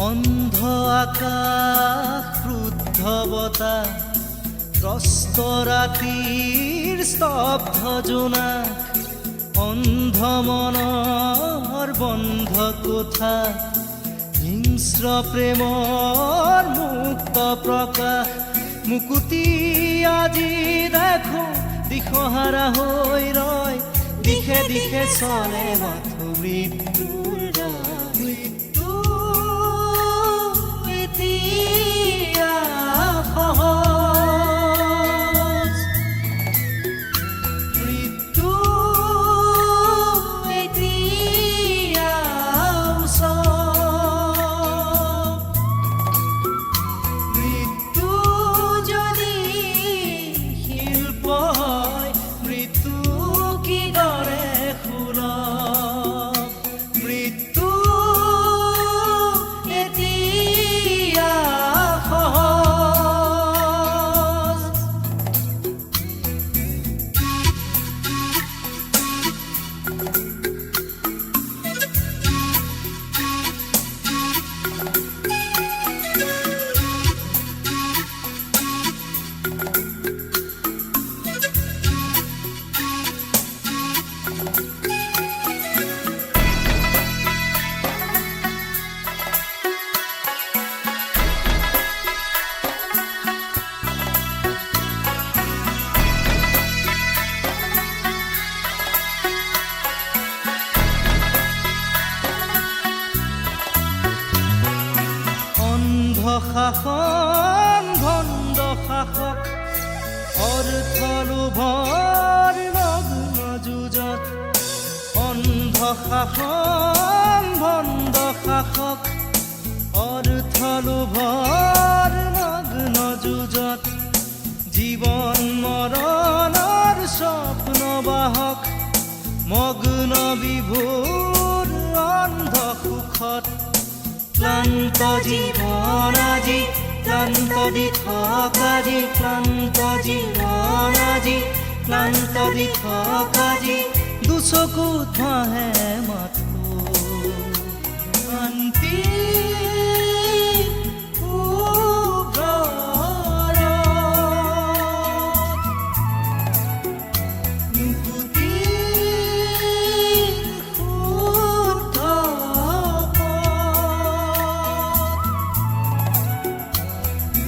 অন্ধ আকাশ ক্ৰুদ্ধ বতাহ ত্ৰস্ত ৰাতিৰ স্তব্ধ জোনাক অন্ধ মনৰ বন্ধ কোঠা হিংস্ৰ প্ৰেমৰ মুক্ত প্ৰকাশ মুকুতি আজি দেখো দিশহাৰা হৈ ৰয় দিশে দিশে চলে মাথো মৃত্যুৰ মৃত্যু এতিয়া সহজ মৃত্যু এতিয়া ওচৰ মৃত্যু যদি শিল্প হয় মৃত্যু কি দৰে সুলভ মৃত্যু এতিয়া সহজ শাসন ভণ্ড শাসক অৰ্থ লোভৰ নগ্ন যুঁজত অন্ধ শাসন ভণ্ড শাসক অৰ্থ লোভৰ নগ্ন যুঁজত জীৱন মৰণৰ স্বপ্ন বাহক মগ্ন বিভোৰ অন্ধ সুখত ক্লান্ত জীবন আজি ক্লান্ত দিশক আজি ক্লান্ত জীবন আজি ক্লান্ত দিশক আজি দুচকুত ভাহে মাথো শান্তি